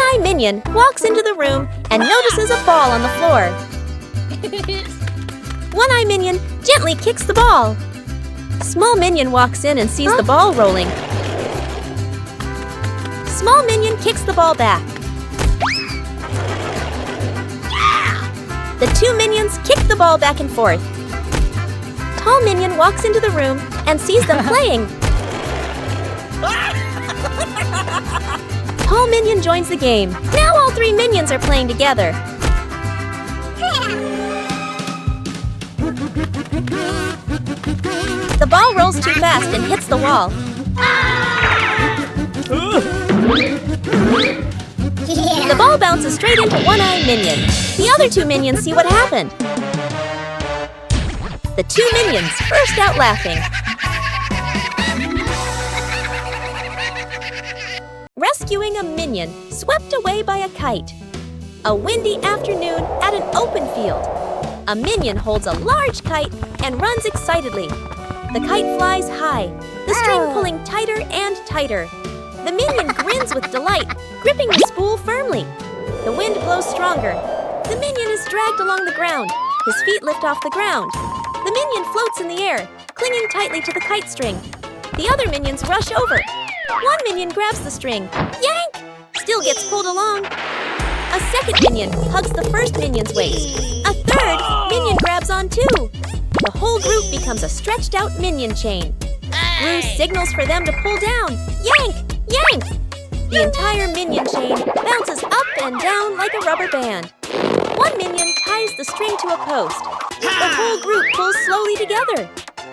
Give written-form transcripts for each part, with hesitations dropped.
One-Eye Minion walks into the room and notices a ball on the floor. One-Eye Minion gently kicks the ball. Small Minion walks in and sees the ball rolling. Small Minion kicks the ball back. The two minions kick the ball back and forth. Tall Minion walks into the room and sees them playing. Tall Minion joins the game. Now all three minions are playing together. The ball rolls too fast and hits the wall. The ball bounces straight into One-Eye Minion. The other two minions see what happened. The two minions burst out laughing. Rescuing a minion swept away by a kite. A windy afternoon at an open field. A minion holds a large kite and runs excitedly. The kite flies high, the string pulling tighter and tighter. The minion grins with delight, gripping the spool firmly. The wind blows stronger. The minion is dragged along the ground. His feet lift off the ground. The minion floats in the air, clinging tightly to the kite string. The other minions rush over. One minion grabs the string. Yank! Still gets pulled along. A second minion hugs the first minion's waist. A third minion grabs on too. The whole group becomes a stretched out minion chain. Gru signals for them to pull down. Yank! Yank! The entire minion chain bounces up and down like a rubber band. One minion ties the string to a post. The whole group pulls slowly together.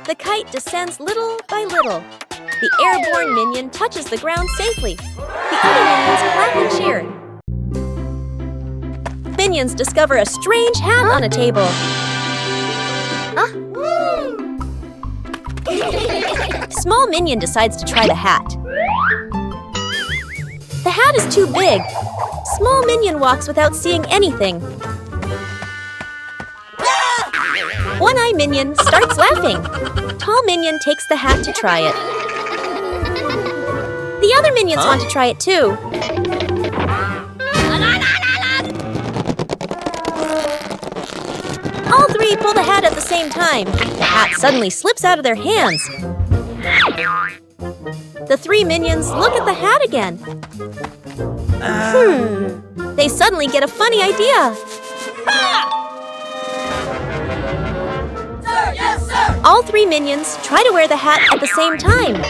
The kite descends little by little. The airborne minion touches the ground safely. The other minions clap and cheer. Minions discover a strange hat on a table. Small Minion decides to try the hat. The hat is too big. Small Minion walks without seeing anything. One-Eye Minion starts laughing. Tall Minion takes the hat to try it. The other minions want to try it too. All three pull the hat at the same time. The hat suddenly slips out of their hands. The three minions look at the hat again. They suddenly get a funny idea. Sir, yes, sir! All three minions try to wear the hat at the same time.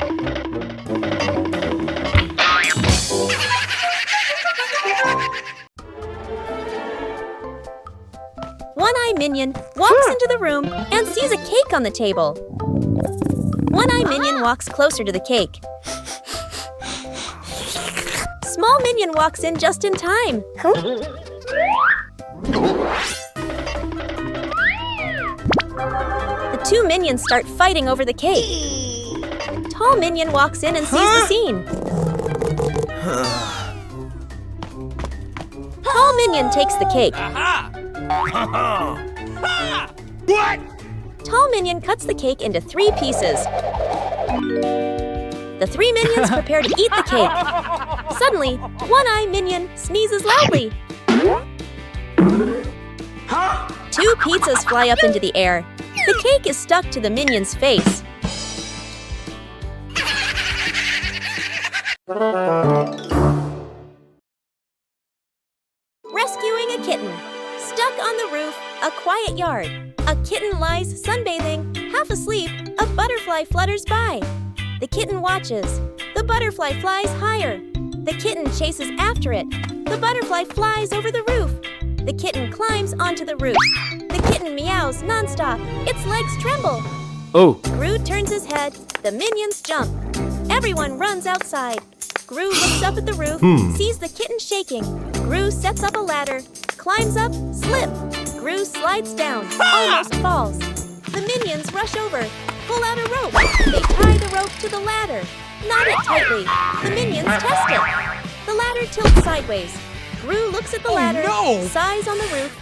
One-Eye Minion walks into the room and sees a cake on the table. One-Eye Minion walks closer to the cake. Small Minion walks in just in time. The two minions start fighting over the cake. Tall Minion walks in and sees the scene. Tall Minion takes the cake. What? Tall Minion cuts the cake into 3 pieces. The 3 minions prepare to eat the cake. Suddenly, One-Eye Minion sneezes loudly. 2 pizzas fly up into the air. The cake is stuck to the minion's face. Rescuing a kitten. Stuck on the roof, a quiet yard. A kitten lies sunbathing, half asleep. A butterfly flutters by. The kitten watches. The butterfly flies higher. The kitten chases after it. The butterfly flies over the roof. The kitten climbs onto the roof. The kitten meows nonstop. Its legs tremble. Oh. Gru turns his head. The minions jump. Everyone runs outside. Gru looks up at the roof, sees the kitten shaking. Gru sets up a ladder, climbs up, slip. Gru slides down, almost falls. The minions rush over, pull out a rope. They tie the rope to the ladder, knot it tightly. The minions test it. The ladder tilts sideways. Gru looks at the ladder, sighs on the roof.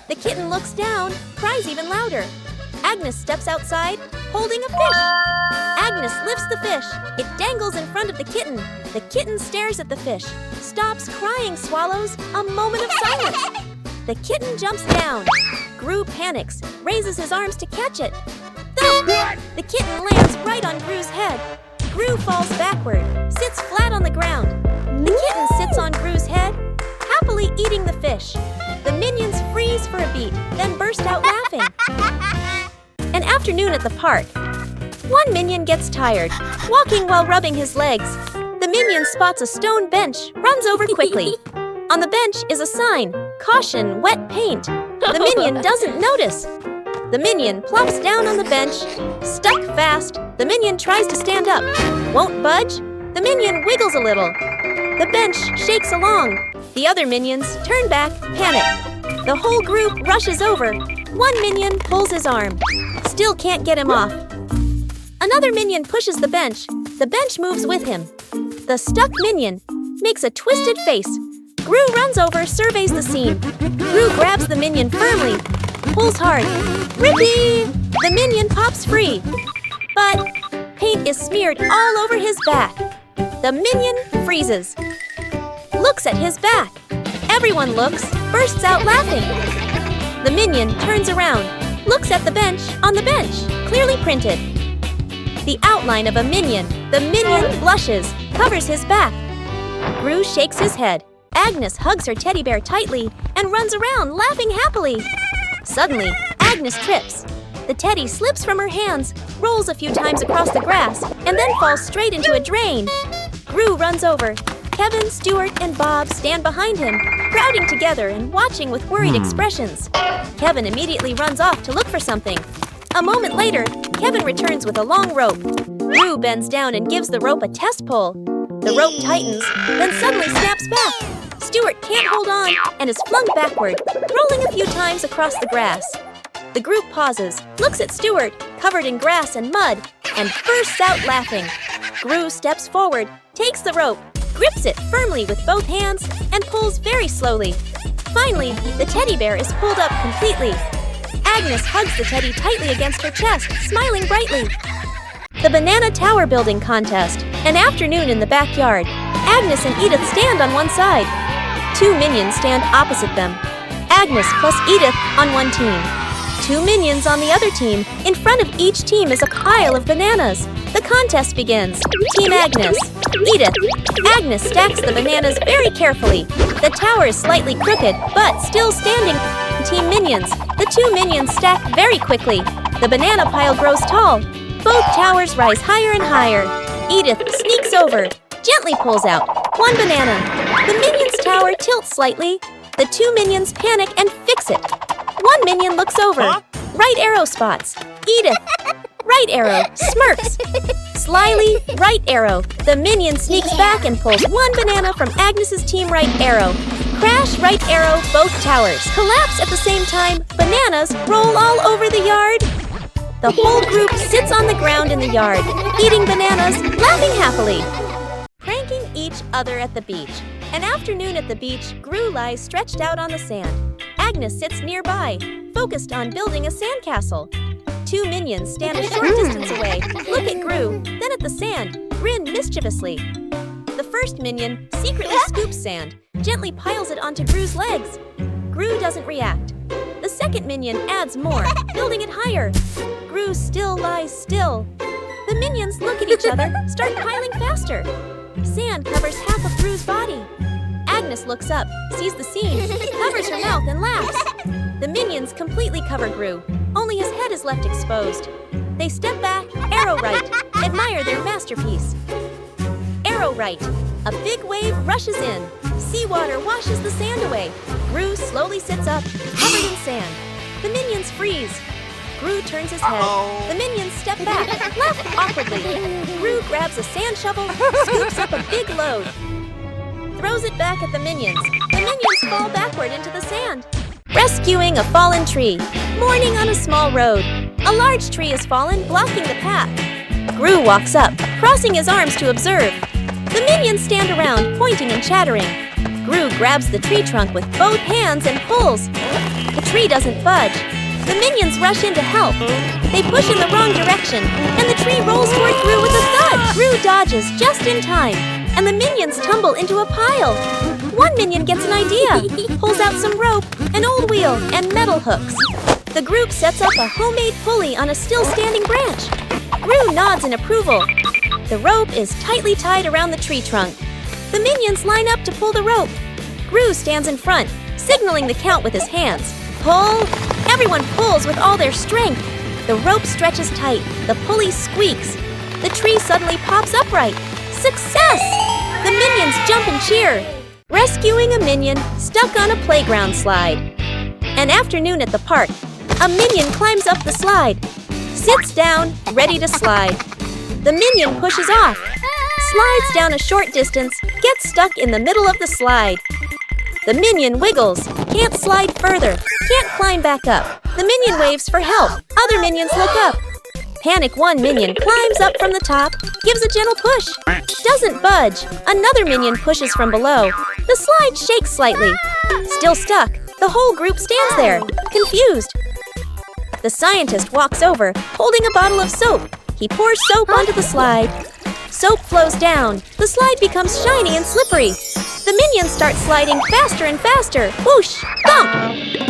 The kitten looks down, cries even louder. Agnes steps outside, holding a fish. Agnes lifts the fish. It dangles in front of the kitten. The kitten stares at the fish, stops crying, swallows. A moment of silence. The kitten jumps down. Gru panics, raises his arms to catch it. Thump! The kitten lands right on Gru's head. Gru falls backward, sits flat on the ground. The kitten sits on Gru's head, happily eating the fish. The minions freeze for a beat, then burst out laughing. An afternoon at the park. One minion gets tired, walking while rubbing his legs. The minion spots a stone bench, runs over quickly. On the bench is a sign, "Caution, wet paint." The minion doesn't notice. The minion plops down on the bench, stuck fast. The minion tries to stand up, won't budge. The minion wiggles a little. The bench shakes along. The other minions turn back, panic. The whole group rushes over. One minion pulls his arm, still can't get him off. Another minion pushes the bench. The bench moves with him. The stuck minion makes a twisted face. Gru runs over, surveys the scene. Gru grabs the minion firmly, pulls hard. Rippee! The minion pops free. But paint is smeared all over his back. The minion freezes. Looks at his back. Everyone looks, bursts out laughing. The minion turns around, looks at the bench, on the bench, clearly printed. The outline of a minion. The minion blushes, covers his back. Gru shakes his head. Agnes hugs her teddy bear tightly and runs around, laughing happily. Suddenly, Agnes trips. The teddy slips from her hands, rolls a few times across the grass, and then falls straight into a drain. Gru runs over. Kevin, Stuart, and Bob stand behind him, crowding together and watching with worried expressions. Kevin immediately runs off to look for something. A moment later, Kevin returns with a long rope. Gru bends down and gives the rope a test pull. The rope tightens, then suddenly snaps back. Stuart can't hold on and is flung backward, rolling a few times across the grass. The group pauses, looks at Stuart, covered in grass and mud, and bursts out laughing. Gru steps forward, takes the rope, grips it firmly with both hands, and pulls very slowly. Finally, the teddy bear is pulled up completely. Agnes hugs the teddy tightly against her chest, smiling brightly. The Banana Tower Building Contest. An afternoon in the backyard. Agnes and Edith stand on one side. Two minions stand opposite them. Agnes plus Edith on one team. Two minions on the other team. In front of each team is a pile of bananas. The contest begins. Team Agnes. Edith. Agnes stacks the bananas very carefully. The tower is slightly crooked, but still standing. Team Minions. The two minions stack very quickly. The banana pile grows tall. Both towers rise higher and higher. Edith sneaks over, gently pulls out one banana. The minions' tower tilts slightly. The two minions panic and fix it. One minion looks over. Right arrow spots. Edith. Right arrow. Smirks. Slyly, right arrow. The minion sneaks back and pulls one banana from Agnes's team right arrow. Crash, right arrow, both towers. Collapse at the same time. Bananas roll all over the yard. The whole group sits on the ground in the yard, eating bananas, laughing happily. Pranking each other at the beach. An afternoon at the beach, Gru lies stretched out on the sand. Agnes sits nearby, focused on building a sandcastle. Two minions stand a short distance away, look at Gru, then at the sand, grin mischievously. The first minion secretly scoops sand, gently piles it onto Gru's legs. Gru doesn't react. The second minion adds more, building it higher. Gru still lies still. The minions look at each other, start piling faster. Sand covers half of Gru's body. Agnes looks up, sees the scene, covers her mouth and laughs. The minions completely cover Gru. Only his head is left exposed. They step back, arrow right, admire their masterpiece. Arrow right. A big wave rushes in. Seawater washes the sand away. Gru slowly sits up, covered in sand. The minions freeze. Gru turns his head. The minions step back, laugh awkwardly. Gru grabs a sand shovel, scoops up a big load. Throws it back at the minions. The minions fall backward into the sand. Rescuing a fallen tree. Morning on a small road. A large tree has fallen, blocking the path. Gru walks up, crossing his arms to observe. The minions stand around, pointing and chattering. Gru grabs the tree trunk with both hands and pulls. The tree doesn't budge. The minions rush in to help. They push in the wrong direction, and the tree rolls toward Gru with a thud. Gru dodges just in time, and the minions tumble into a pile. One minion gets an idea, pulls out some rope, an old wheel, and metal hooks. The group sets up a homemade pulley on a still-standing branch. Gru nods in approval. The rope is tightly tied around the tree trunk. The minions line up to pull the rope. Gru stands in front, signaling the count with his hands. Pull! Everyone pulls with all their strength. The rope stretches tight. The pulley squeaks. The tree suddenly pops upright. Success! The minions jump and cheer. Rescuing a minion stuck on a playground slide. An afternoon at the park. A minion climbs up the slide. Sits down, ready to slide. The minion pushes off. Slides down a short distance, gets stuck in the middle of the slide. The minion wiggles, can't slide further, can't climb back up. The minion waves for help. Other minions look up. Panic one minion climbs up from the top, gives a gentle push. Doesn't budge. Another minion pushes from below. The slide shakes slightly. Still stuck. The whole group stands there, confused. The scientist walks over, holding a bottle of soap. He pours soap onto the slide. Soap flows down. The slide becomes shiny and slippery. The minions start sliding faster and faster. Whoosh! Thump!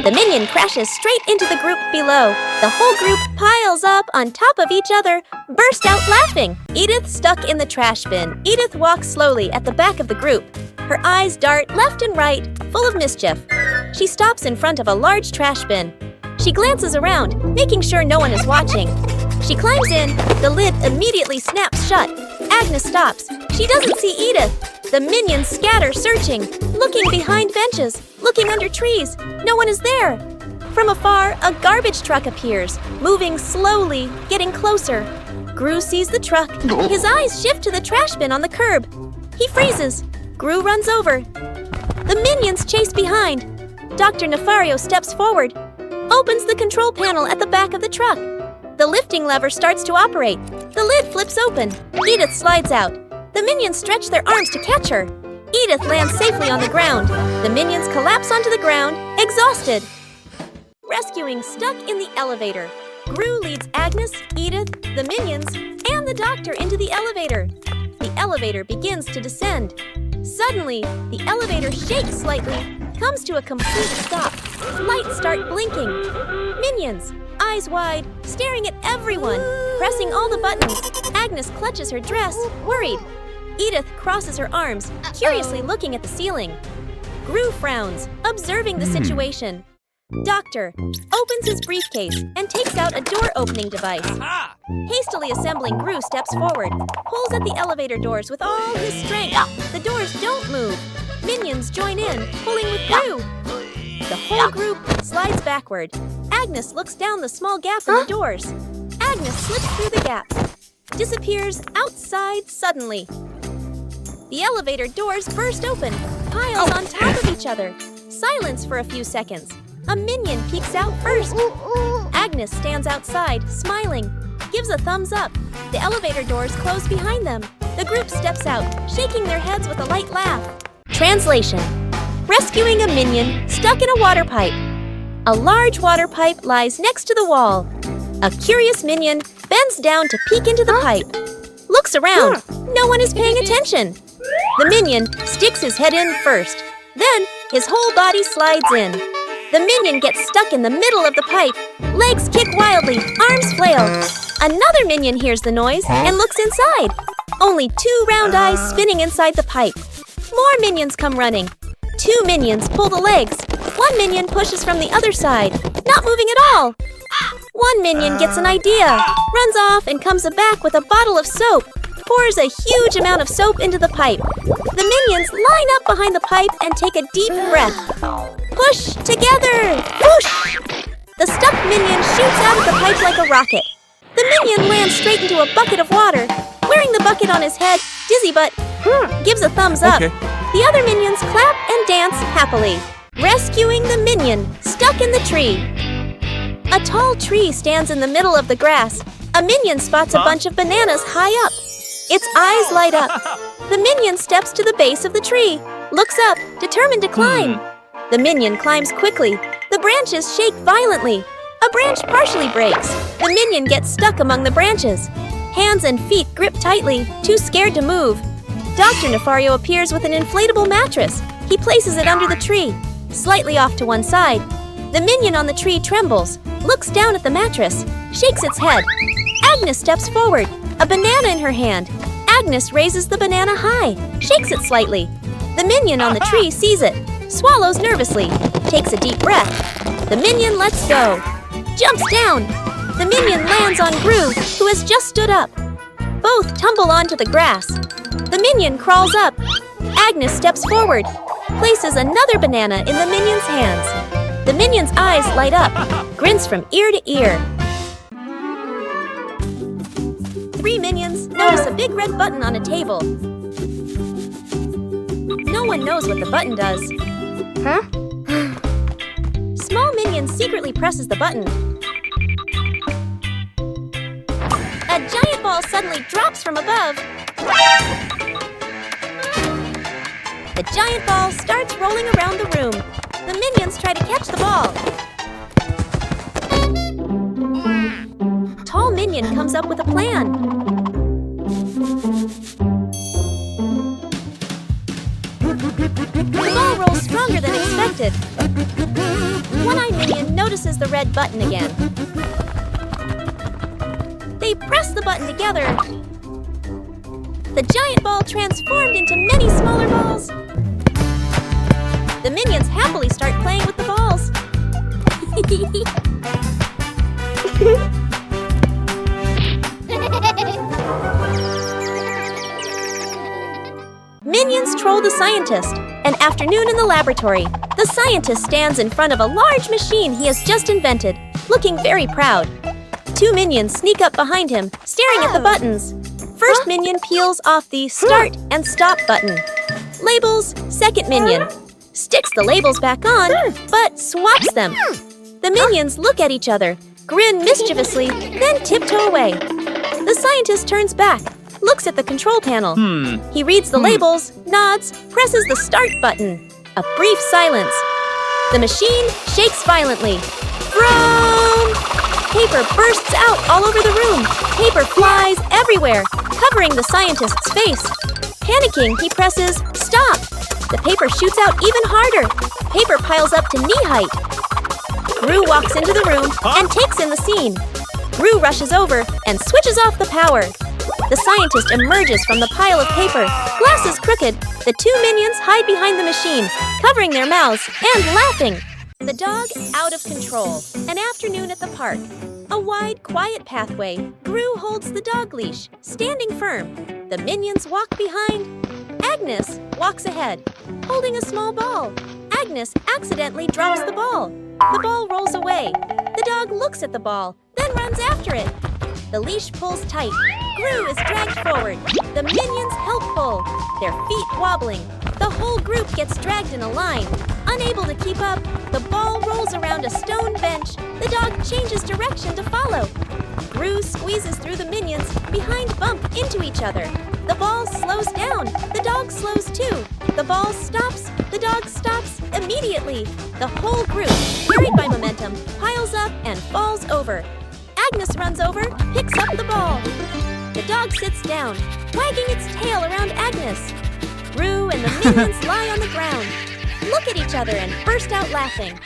The minion crashes straight into the group below. The whole group piles up on top of each other, burst out laughing. Edith stuck in the trash bin. Edith walks slowly at the back of the group. Her eyes dart left and right, full of mischief. She stops in front of a large trash bin. She glances around, making sure no one is watching. She climbs in. The lid immediately snaps shut. Agnes stops. She doesn't see Edith. The minions scatter, searching, looking behind benches, looking under trees. No one is there. From afar, a garbage truck appears, moving slowly, getting closer. Gru sees the truck. His eyes shift to the trash bin on the curb. He freezes. Gru runs over. The minions chase behind. Dr. Nefario steps forward, opens the control panel at the back of the truck. The lifting lever starts to operate. The lid flips open. Edith slides out. The minions stretch their arms to catch her. Edith lands safely on the ground. The minions collapse onto the ground, exhausted. Rescuing stuck in the elevator. Gru leads Agnes, Edith, the minions, and the doctor into the elevator. The elevator begins to descend. Suddenly, the elevator shakes slightly, comes to a complete stop. Lights start blinking. Minions, eyes wide, staring at everyone, pressing all the buttons. Agnes clutches her dress, worried. Edith crosses her arms, curiously looking at the ceiling. Gru frowns, observing the situation. Doctor opens his briefcase and takes out a door-opening device. Hastily assembling, Gru steps forward, pulls at the elevator doors with all his strength. The doors don't move. Minions join in, pulling with Gru. The whole group slides backward. Agnes looks down the small gap in the doors. Agnes slips through the gap, disappears outside suddenly. The elevator doors burst open, piles on top of each other. Silence for a few seconds. A minion peeks out first. Agnes stands outside, smiling, gives a thumbs up. The elevator doors close behind them. The group steps out, shaking their heads with a light laugh. Translation: rescuing a minion stuck in a water pipe. A large water pipe lies next to the wall. A curious minion bends down to peek into the pipe. Looks around. No one is paying attention. The minion sticks his head in first. Then his whole body slides in. The minion gets stuck in the middle of the pipe. Legs kick wildly, arms flail. Another minion hears the noise and looks inside. Only 2 round eyes spinning inside the pipe. More minions come running. 2 minions pull the legs. 1 minion pushes from the other side, not moving at all. 1 minion gets an idea, runs off and comes back with a bottle of soap, pours a huge amount of soap into the pipe. The minions line up behind the pipe and take a deep breath. Push together! Whoosh! The stuck minion shoots out of the pipe like a rocket. The minion lands straight into a bucket of water. Wearing the bucket on his head, dizzy but gives a thumbs up. Okay. The other minions clap and dance happily. Rescuing the minion stuck in the tree. A tall tree stands in the middle of the grass. A minion spots a bunch of bananas high up. Its eyes light up. The minion steps to the base of the tree, looks up, determined to climb. The minion climbs quickly. The branches shake violently. A branch partially breaks. The minion gets stuck among the branches. Hands and feet grip tightly, too scared to move. Dr. Nefario appears with an inflatable mattress. He places it under the tree, slightly off to one side. The minion on the tree trembles, looks down at the mattress, shakes its head. Agnes steps forward, a banana in her hand. Agnes raises the banana high, shakes it slightly. The minion on the tree sees it, swallows nervously, takes a deep breath. The minion lets go, jumps down. The minion lands on Gru, who has just stood up. Both tumble onto the grass. The minion crawls up. Agnes steps forward, places another banana in the minion's hands. The minion's eyes light up, grins from ear to ear. 3 minions notice a big red button on a table. No one knows what the button does. Huh? Small minion secretly presses the button. A giant ball suddenly drops from above. The giant ball starts rolling around the room. The minions try to catch the ball. Tall minion comes up with a plan. The ball rolls stronger than expected. One-eyed minion notices the red button again. They press the button together. The giant ball transformed into many smaller balls. The minions happily start playing with the balls. Minions troll the scientist. An afternoon in the laboratory. The scientist stands in front of a large machine he has just invented, looking very proud. 2 minions sneak up behind him, staring at the buttons. First minion peels off the start and stop button. Labels, second minion. Sticks the labels back on, but swaps them. The minions look at each other, grin mischievously, then tiptoe away. The scientist turns back, looks at the control panel. He reads the labels, nods, presses the start button. A brief silence. The machine shakes violently. Vroom! Paper bursts out all over the room. Paper flies everywhere, covering the scientist's face. Panicking, he presses stop. The paper shoots out even harder. Paper piles up to knee height. Gru walks into the room and takes in the scene. Gru rushes over and switches off the power. The scientist emerges from the pile of paper, glasses crooked. The 2 minions hide behind the machine, covering their mouths and laughing. The dog out of control. An afternoon at the park. A wide, quiet pathway. Gru holds the dog leash, standing firm. The minions walk behind. Agnes walks ahead, holding a small ball. Agnes accidentally drops the ball. The ball rolls away. The dog looks at the ball, then runs after it. The leash pulls tight. Gru is dragged forward. The minions help pull, their feet wobbling. The whole group gets dragged in a line. Unable to keep up, the ball rolls around a stone bench. The dog changes direction to follow. Gru squeezes through the minions, behind bump into each other. The ball slows down. The dog slows too. The ball stops. The dog stops immediately. The whole group, carried by momentum, piles up and falls over. Agnes runs over, picks up the ball. The dog sits down, wagging its tail around Agnes. Gru and the minions lie on the ground, look at each other and burst out laughing.